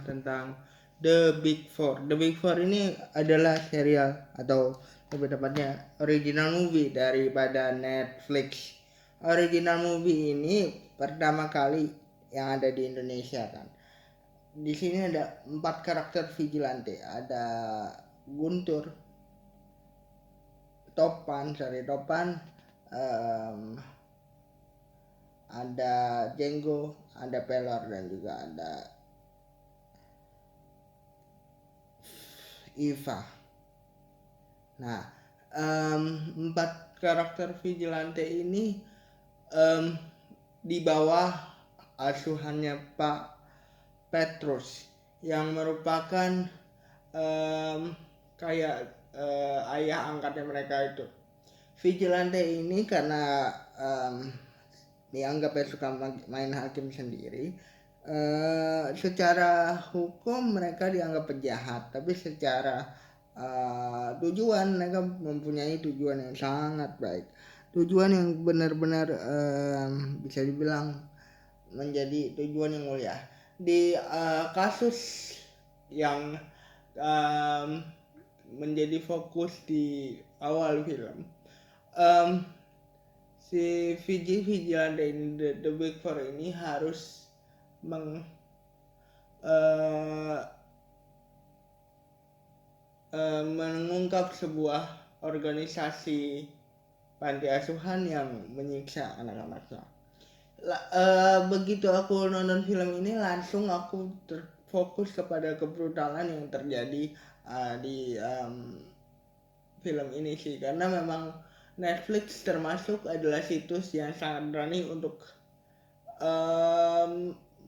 tentang The Big Four. The Big Four ini adalah serial atau lebih tepatnya original movie daripada Netflix. Original movie ini pertama kali yang ada di Indonesia kan. Di sini ada 4 karakter vigilante. Ada Guntur, Topan, ada Jenggo, ada Pelor, dan juga ada Iva. Nah, 4 karakter vigilante ini di bawah asuhannya Pak Petrus yang merupakan kayak ayah angkatnya mereka itu. Vigilante ini karena dianggap suka main hakim sendiri, secara hukum mereka dianggap penjahat, tapi secara tujuan mereka mempunyai tujuan yang sangat baik, tujuan yang benar-benar bisa dibilang menjadi tujuan yang mulia. Di kasus yang menjadi fokus di awal film, si vigilante ini, The Big Four ini harus mengungkap sebuah organisasi panti asuhan yang menyiksa anak-anaknya. Begitu aku nonton film ini, langsung aku terfokus kepada kebrutalan yang terjadi di film ini sih, karena memang Netflix termasuk adalah situs yang sangat berani untuk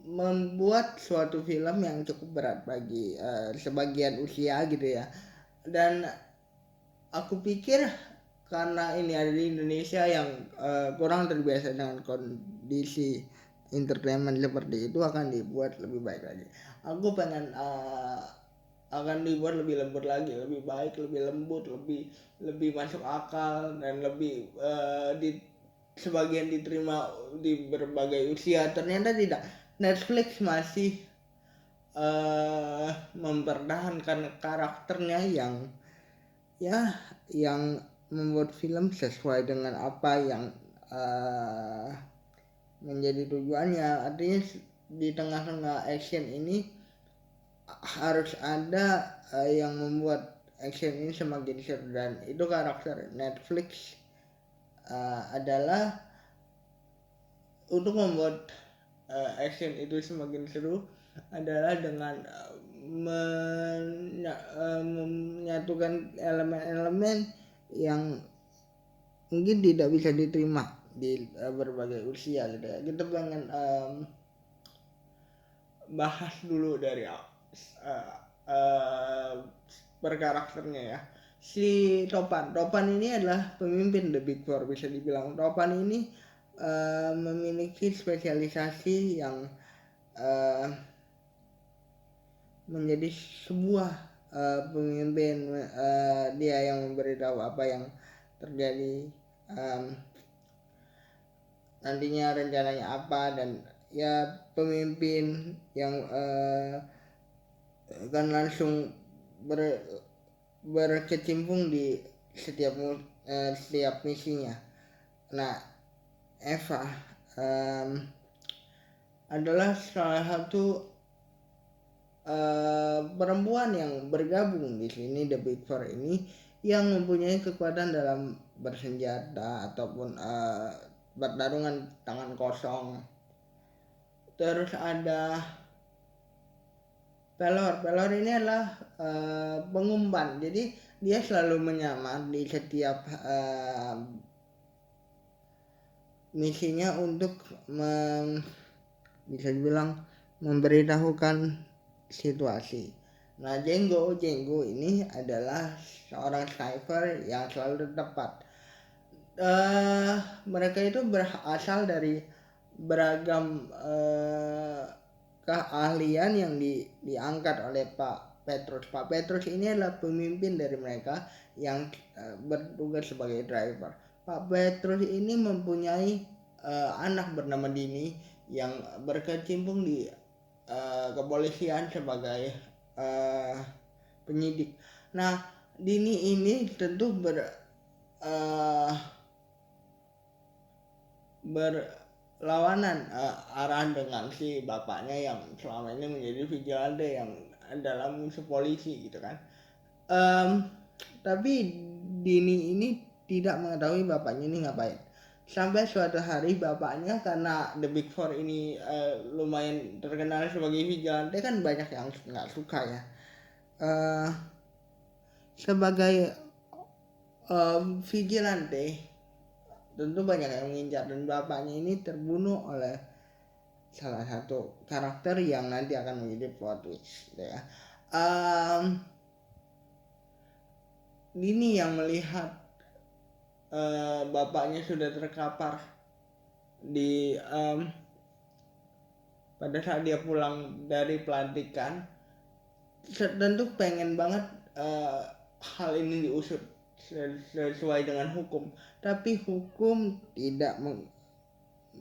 membuat suatu film yang cukup berat bagi sebagian usia gitu ya. Dan aku pikir karena ini ada di Indonesia yang kurang terbiasa dengan kondisi entertainment seperti itu, akan dibuat lebih baik lagi. Aku pengen akan dibuat lebih lembut lagi, lebih baik, lebih lembut, lebih masuk akal, dan lebih sebagian diterima di berbagai usia. Ternyata tidak. Netflix masih mempertahankan karakternya yang membuat film sesuai dengan apa yang menjadi tujuannya. Artinya di tengah-tengah action ini harus ada yang membuat action ini semakin seru, dan itu karakter Netflix adalah untuk membuat action itu semakin seru adalah dengan menyatukan elemen-elemen yang mungkin tidak bisa diterima di berbagai usia gitu ya. Kita pengen bahas dulu dari per karakternya ya. Si Topan ini adalah pemimpin The Big Four, bisa dibilang. Topan ini memiliki spesialisasi yang menjadi sebuah pemimpin. Dia yang memberitahu apa yang terjadi, nantinya rencananya apa, dan ya pemimpin yang akan langsung berkecimpung di setiap misinya. Nah, Eva adalah salah satu perempuan yang bergabung di sini, The Big Four ini, yang mempunyai kekuatan dalam bersenjata ataupun pertarungan tangan kosong. Terus ada Pelor ini adalah pengumpan, jadi dia selalu menyamar di setiap misinya untuk bisa dibilang memberitahukan situasi. Nah, Jenggo ini adalah seorang sniper yang selalu tepat. Mereka itu berasal dari beragam keahlian yang diangkat oleh Pak Petrus. Pak Petrus ini adalah pemimpin dari mereka yang bertugas sebagai driver. Pak Petrus ini mempunyai anak bernama Dini yang berkecimpung di kepolisian sebagai penyidik. Nah, Dini ini tentu berlawanan arah dengan si bapaknya yang selama ini menjadi vigilante yang dalam musuh polisi gitu kan. Tapi Dini ini tidak mengetahui bapaknya ini ngapain. Sampai suatu hari bapaknya, karena The Big Four ini lumayan terkenal sebagai vigilante, kan banyak yang nggak suka ya. Sebagai vigilante tentu banyak yang mengincar, dan bapaknya ini terbunuh oleh salah satu karakter yang nanti akan menjadi plot twist gitu ya. Dini yang melihat bapaknya sudah terkapar di pada saat dia pulang dari pelantikan, tentu pengen banget hal ini diusut sesuai dengan hukum, tapi hukum tidak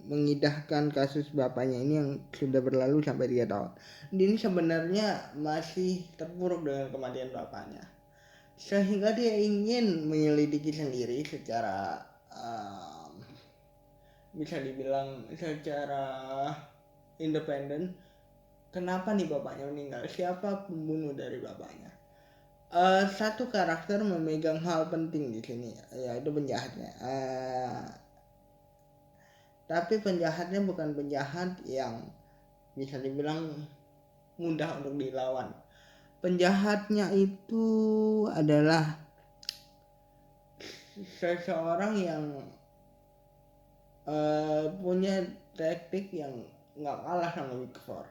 mengidahkan kasus bapaknya ini yang sudah berlalu sampai 3 tahun. Dini sebenarnya masih terpuruk dengan kematian bapaknya, sehingga dia ingin menyelidiki sendiri secara bisa dibilang secara independen. Kenapa nih bapaknya meninggal? Siapa pembunuh dari bapaknya? Satu karakter memegang hal penting di sini, yaitu penjahatnya. Tapi penjahatnya bukan penjahat yang bisa dibilang mudah untuk dilawan. Penjahatnya itu adalah seseorang yang punya taktik yang nggak kalah sama Big Four.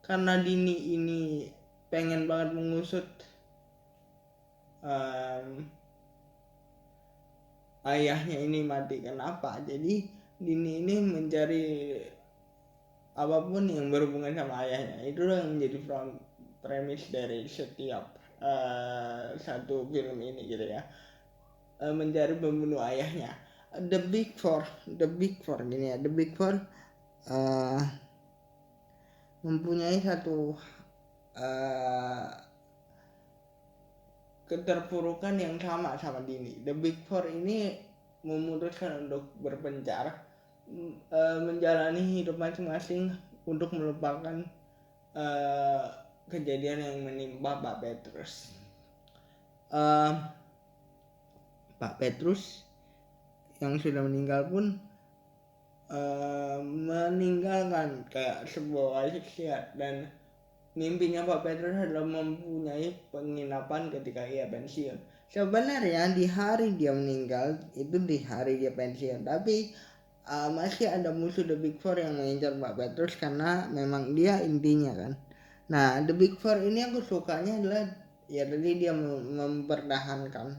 Karena Dini ini pengen banget mengusut ayahnya ini mati kenapa, jadi Dini ini mencari apapun yang berhubungan sama ayahnya. Itulah yang menjadi premis dari setiap satu film ini gitu ya. Mencari pembunuh ayahnya. The Big Four gini ya. The Big Four mempunyai satu keterpurukan yang sama Dini. The Big Four ini memutuskan untuk berpencar, menjalani hidup masing-masing untuk melupakan kejadian yang menimpa Pak Petrus. Pak Petrus yang sudah meninggal pun meninggalkan kayak sebuah wasiat, dan mimpinya Pak Petrus adalah mempunyai penginapan ketika ia pensiun. Sebenarnya di hari dia meninggal itu di hari dia pensiun, tapi masih ada musuh The Big Four yang mengincar Pak Petrus karena memang dia intinya kan. Nah, The Big Four ini aku sukanya adalah ya tadi dia mempertahankan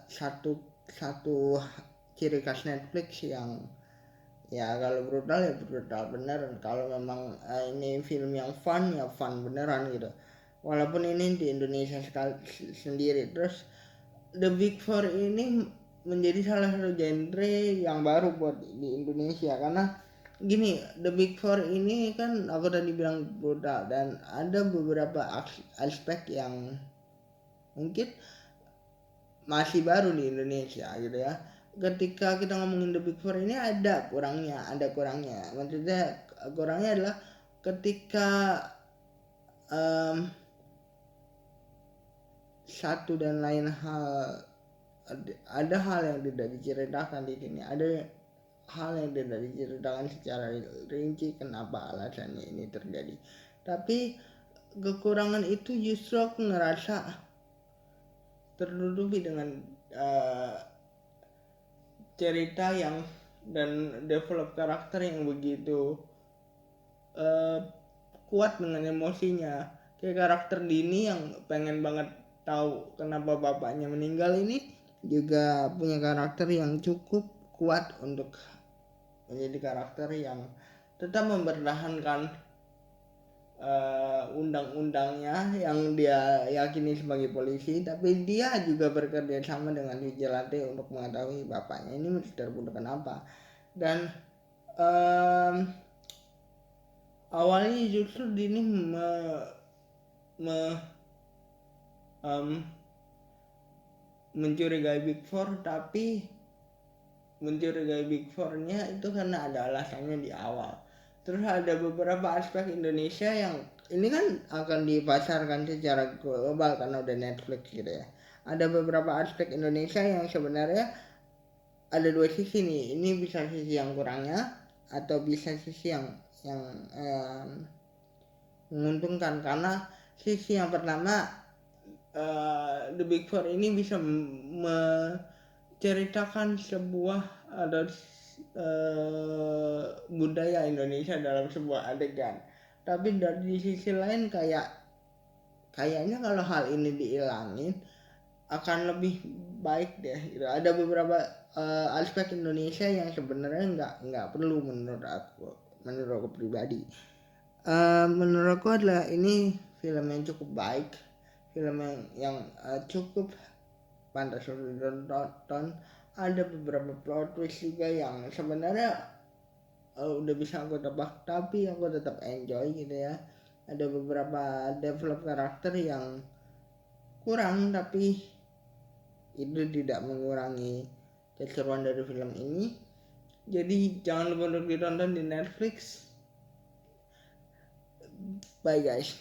satu ciri khas Netflix yang ya kalau brutal ya brutal beneran, kalau memang ini film yang fun ya fun beneran gitu, walaupun ini di Indonesia sendiri. Terus The Big Four ini menjadi salah satu genre yang baru buat di Indonesia, karena gini, The Big Four ini kan aku tadi bilang brutal, dan ada beberapa aspek yang mungkin masih baru di Indonesia gitu ya. Ketika kita ngomongin The Big Four ini ada kurangnya. Maksudnya kurangnya adalah ketika satu dan lain hal, ada hal yang tidak diceritakan di sini, ada hal yang tidak diceritakan secara rinci kenapa alasannya ini terjadi. Tapi kekurangan itu justru aku ngerasa tertutupi dengan cerita yang dan develop karakter yang begitu kuat dengan emosinya. Kayak karakter Dini yang pengen banget tahu kenapa bapaknya meninggal ini juga punya karakter yang cukup kuat untuk menjadi karakter yang tetap mempertahankan undang-undangnya yang dia yakini sebagai polisi, tapi dia juga bekerja sama dengan vigilante untuk mengetahui bapaknya ini terbunuh kenapa. Dan em, awalnya justru ini mencurigai Big Four, tapi mencurigai Big Four-nya itu karena ada alasannya di awal. Terus ada beberapa aspek Indonesia yang ini kan akan dipasarkan secara global karena udah Netflix gitu ya. Ada beberapa aspek Indonesia yang sebenarnya ada dua sisi nih. Ini bisa sisi yang kurangnya atau bisa sisi yang menguntungkan, karena sisi yang pertama, The Big Four ini bisa menceritakan sebuah ada budaya Indonesia dalam sebuah adegan. Tapi dari sisi lain kayaknya kalau hal ini dihilangin akan lebih baik deh gitu. Ada beberapa aspek Indonesia yang sebenarnya nggak perlu menurut aku pribadi. Menurutku adalah ini film yang cukup baik, film yang cukup pantas untuk ditonton. Ada beberapa plot twist juga yang sebenarnya udah bisa aku tebak, tapi aku tetap enjoy gitu ya. Ada beberapa develop karakter yang kurang, tapi itu tidak mengurangi keseruan dari film ini. Jadi jangan lupa untuk ditonton di Netflix. Bye guys.